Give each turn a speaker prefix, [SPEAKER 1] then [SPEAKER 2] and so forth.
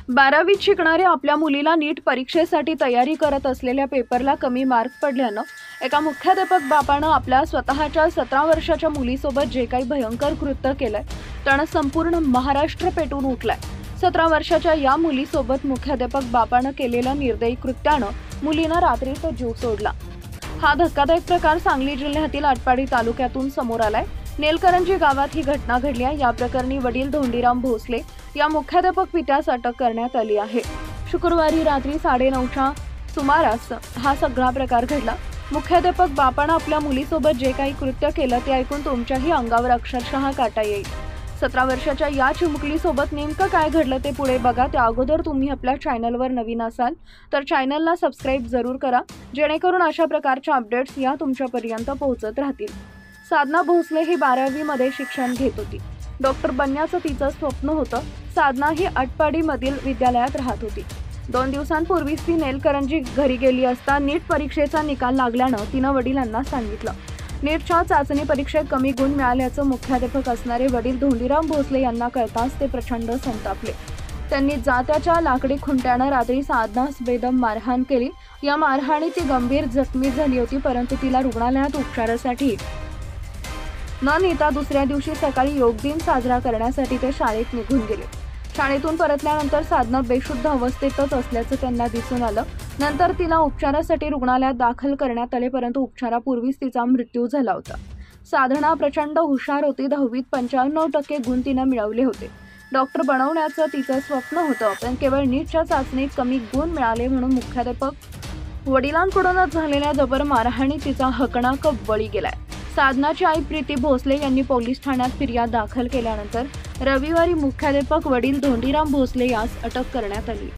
[SPEAKER 1] 12वीत शिकणाऱ्या आपल्या मुलीला नीट परीक्षेसाठी तयारी करत असलेल्या पेपरला कमी मार्क पडल्यानं एका मुख्याध्यापक बापानं आपल्या स्वतःच्या 17 वर्षाच्या मुलीसोबत जे काही भयंकर कृत्य केलंय त्यानं संपूर्ण महाराष्ट्र पेटून उठलाय। 17 वर्षाच्या या मुलीसोबत मुख्याध्यापक बापानं केलेल्या निर्दयी कृत्यानं मुलीनं रात्रीच जीव सोडला। हा धक्कादायक प्रकार सांगली जिल्ह्यातील आटपाडी तालुक्यातून समोर आलाय। नेलकरंजी गावात ही घटना घडली आहे। या प्रकरणी वडील धोंडीराम भोसले या मुख्याध्यापक पित्यास अटक करण्यात आली आहे। शुक्रवारी रात्री 9:30च्या सुमारास हा सगळा प्रकार घडला। मुख्याध्यापक बापानं आपल्या मुलीसोबत जे काही कृत्य केलं ते ऐकून तुमच्याही अंगावर अक्षरशः काटा येईल। 17 वर्षाच्या या चिमुकलीसोबत नेमकं काय घडलं ते पुढे बघा। त्या अगोदर तुम्ही आपल्या चॅनलवर नवीन असाल तर चॅनलला सबस्क्राईब जरूर करा, जेणेकरून अशा प्रकारच्या अपडेट्स या तुमच्यापर्यंत पोहोचत राहतील। साधना भोसले ही 12वी मध्ये शिक्षण घेत होती। डॉक्टर बनण्याचं तिचं स्वप्न होतं। साधना ही आटपाडीमधील विद्यालयात राहत होती। 2 दिवसांपूर्वीच ती नेलकरंजी घरी गेली असता नीट परीक्षेचा निकाल लागल्यानं तिनं वडिलांना सांगितलं। नीटच्या चाचणी परीक्षेत कमी गुण मिळाल्याचं मुख्याध्यापक असणारे वडील धोंडीराम भोसले यांना कळताच ते प्रचंड संतापले। त्यांनी जात्याच्या लाकडी खुंट्यानं रात्री साधनास बेदम मारहाण केली। या मारहाणीत ती गंभीर जखमी झाली होती, परंतु तिला रुग्णालयात उपचारासाठी न नेता दुसऱ्या दिवशी सकाळी योग दिन साजरा करण्यासाठी ते शाळेत निघून गेले। शाळेतून परतल्यानंतर साधना बेशुद्ध अवस्थेतच असल्याचं त्यांना दिसून आलं। नंतर तिला उपचारासाठी रुग्णालयात दाखल करण्यात आले, परंतु उपचारापूर्वीच तिचा मृत्यू झाला होता। साधना प्रचंड हुशार होती। 10वीत 95% गुण तिनं मिळवले होते। डॉक्टर बनवण्याचं तिचं स्वप्न होतं, पण केवळ नीटच्या चाचणीत कमी गुण मिळाले म्हणून मुख्याध्यापक वडिलांकडूनच झालेल्या जबर मारहाणीत तिचा हकनाक बळी गेलाय। साधनाची आई प्रीती भोसले यांनी पोलीस ठाण्यात फिर्याद दाखल केल्यानंतर रविवारी मुख्याध्यापक वडील धोंडीराम भोसले यास अटक करण्यात आली।